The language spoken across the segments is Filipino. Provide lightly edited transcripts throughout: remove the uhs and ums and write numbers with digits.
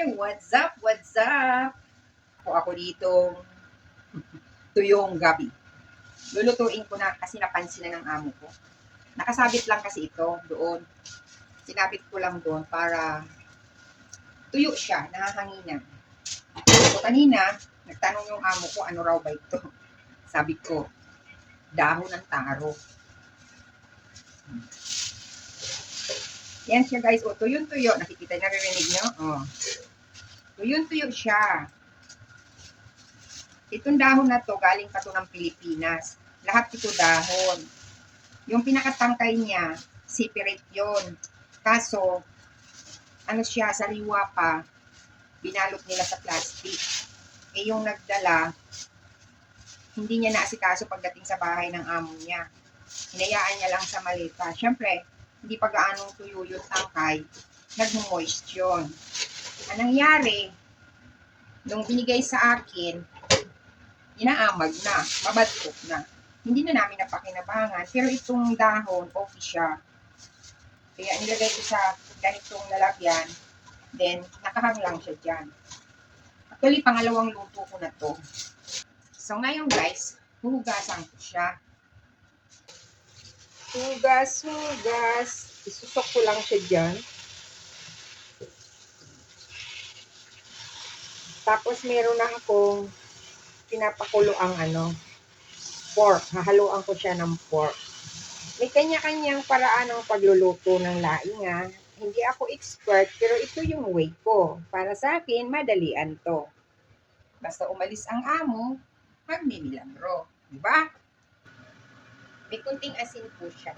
Hi! What's up? What's up? Ako dito tuyong gabi. Lulutuin ko na kasi napansin na ng amo ko. Nakasabit lang kasi ito doon. Sinabit ko lang doon para tuyo siya, nahahanginan. So kanina, nagtanong yung amo ko, ano raw ba ito? Sabi ko, dahon ng taro. Yan siya guys, o tuyong-tuyo. Nakikita, naririnig nyo? O. Tuyong-tuyo siya. Itong dahon na to, galing pa to ng Pilipinas. Lahat ito dahon. Yung pinakatangkay niya, separate yon. Kaso, ano siya, sariwa pa, binalot nila sa plastic. Eh yung nagdala, hindi niya naasikaso pagdating sa bahay ng amo niya. Hinayaan niya lang sa maleta. Siyempre, hindi pa gaanong tuyo yung tangkay, nag-moist yun. Ang nangyari, nung binigay sa akin, inaamag na, mabadkot na. Hindi na namin napakinabangan, pero itong dahon, okay siya. Kaya nilagay ko sa ganitong lalagyan, then nakahang lang siya dyan. Actually, pangalawang luto ko na to. So ngayon guys, huhugasan ko siya. Hugas. Isusok ko lang siya dyan. Tapos meron na akong pinapakulo ang pork. Hahaluan ko siya ng pork. May kanya-kanyang paraan ng pagluluto ng laing ha. Hindi ako expert, pero ito yung way ko. Para sa akin, madalian to. Basta umalis ang amo, magmimilagro. Diba? May kunting asin po siya.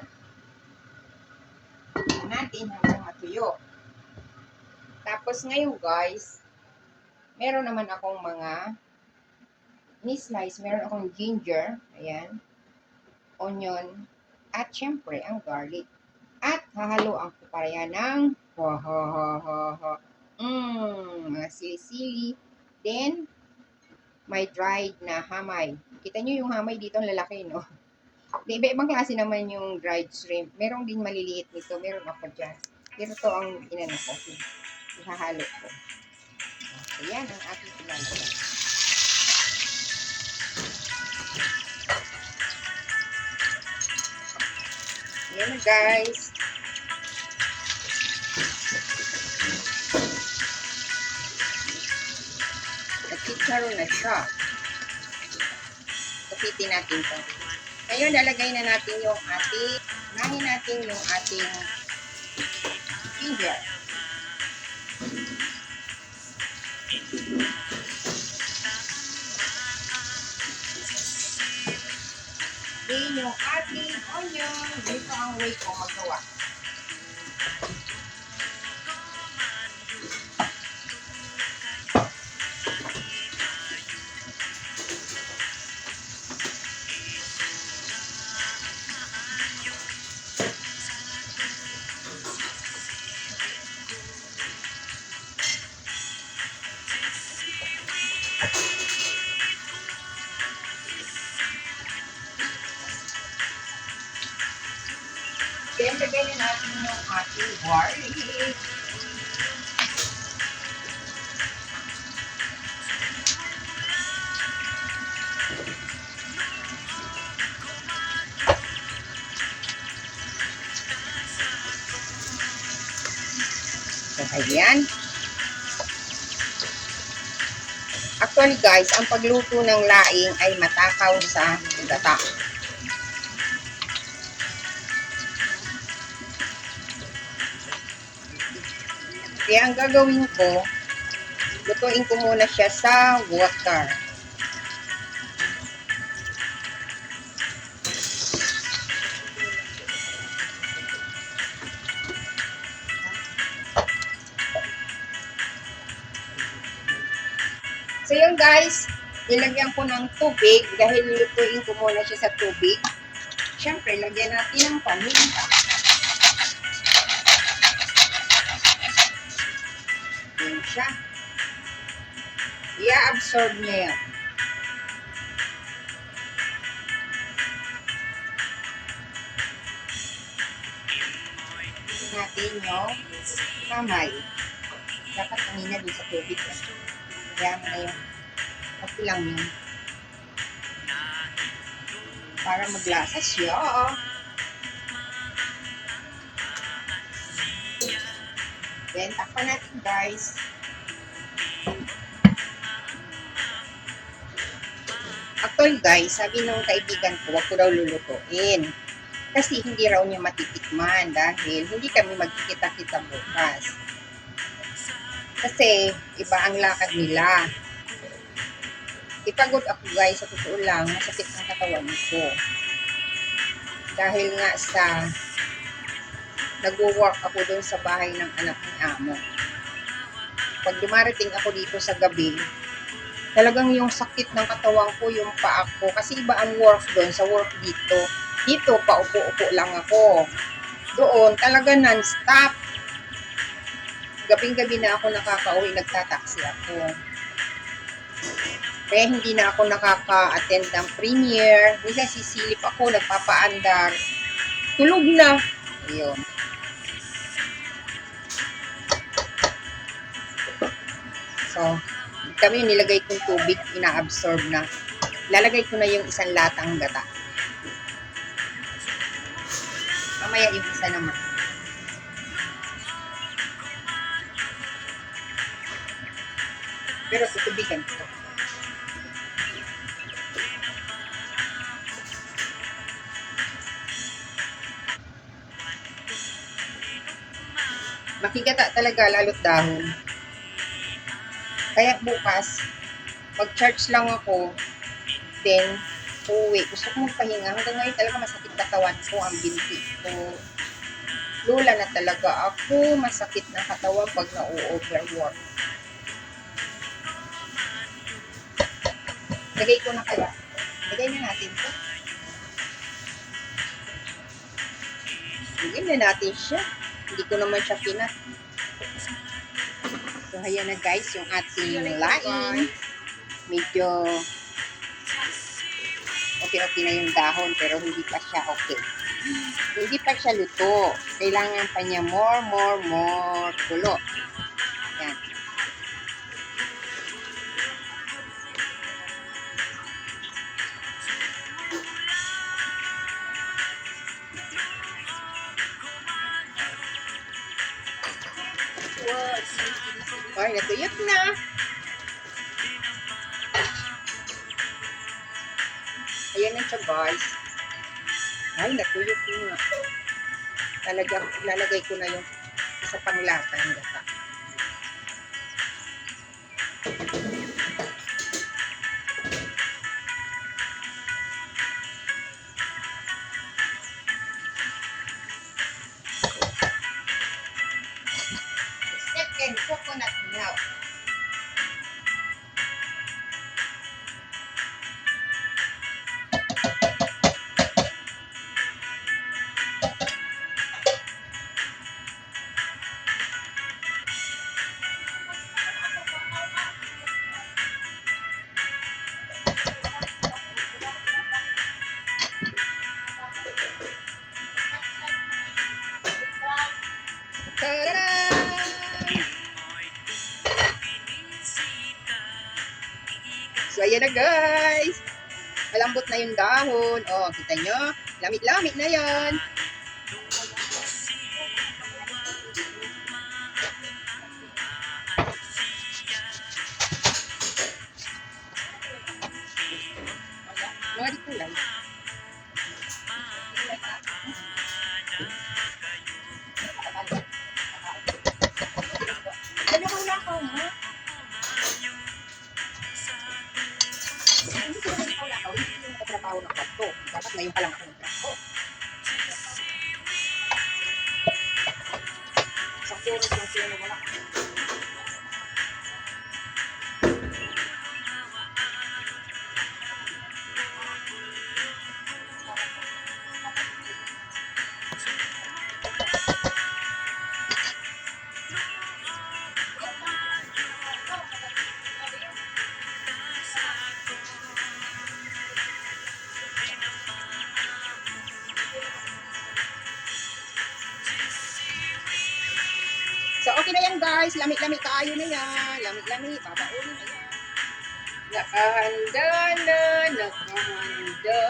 Tingnan natin hanggang matuyo. Tapos ngayon guys, meron naman akong mga ni-slice. Meron akong ginger. Ayan. Onion. At syempre, ang garlic. At hahaluan ko para yan ng mga sili-sili. Then, may dried na hamay. Kita nyo yung hamay dito, ang lalaki, no? Iba-ibang klase naman yung dried shrimp. Merong din maliliit nito. Meron ako dyan. Pero to ang inano ko. Ihahalo ko. So, yan ang ating ilalagay. Yan na guys. Nagkitsaro na siya. Kupitin natin ito. Ngayon, lalagay na natin yung ating, unahin natin yung ating ginger. Then, yung ating onion. Dito ang way ko magawa. Then, lagay na natin yung ating garlic. So, ayan. Actually guys, ang pagluto ng laing ay matakaw sa gata. Kaya ang gagawin ko, lutuin ko muna siya sa water. So yun guys, nilagyan ko ng tubig dahil lutuin ko muna siya sa tubig. Siyempre, lagyan natin ng paminta. Yan siya. I-absorb niya yan. Natin yung kamay. Dapat kanina doon sa tubig. Kaya mo na yung okay lang yun. Para maglasa siya. Then, takpan natin guys. Actually guys, sabi nung kaibigan ko, wag ko daw lulutuin. Kasi hindi raw niya matitikman dahil hindi kami magkikita-kita bukas. Kasi iba ang lakad nila. Ipagod ako guys, sa totoo lang, masakit ang katawan ko. Dahil nga sa nag-work ako doon sa bahay ng anak ni amo. Pag dumarating ako dito sa gabi, talagang yung sakit ng katawan ko, yung paa ko, kasi iba ang work doon sa work dito. Dito, paupo-upo lang ako. Doon, talaga non-stop. Gabing-gabi na ako nakaka-uwi, nagtataksi ako. Kaya hindi na ako nakaka-attend ng premiere. Minsan sisilip ako, nagpapaandar. Tulog na. Ayun. So, kami yung nilagay kong tubig, ina-absorb na. Lalagay ko na yung isang latang gata. Mamaya yung isa naman. Pero tutubigan ko. Makigata talaga, lalot dahon. Kaya bukas, mag-charge lang ako, then, uwi. Gusto ko magpahinga. Hanggang ngayon talaga masakit katawan ko, ang binti ko. Lula na talaga ako, masakit na katawan pag na-overwork. Lagay ko na kaya. Lagay na natin ito. Lagay na natin siya. Hindi ko naman siya pinat. So, ayan na guys, yung ating laing. Medyo okay na yung dahon, pero hindi pa siya okay. Hindi pa siya luto. Kailangan pa niya more kulo. Yan. Ay, natuyot na. Ayan na siya guys. Ay, natuyot na. Talagang lalagay ko na yung isa pang lata ng gata. Second coconut milk. Ta-da! So, ayan na guys. Malambot na yung dahon. Oh, kita nyo? Lamit-lamit na yan. Mga di kulay. Ano ko lang ako, ha? Hindi ko naman ikaw lang ako. Hindi ko nakatrabaho ng kwarto. Dapat ngayon pa lang ako nagtrabaho. Isang oras lang siya na wala. guys, lami-lami kaayo na yan. Lami-lami, babaunin. Ayan. Nakahanda na, nakahanda.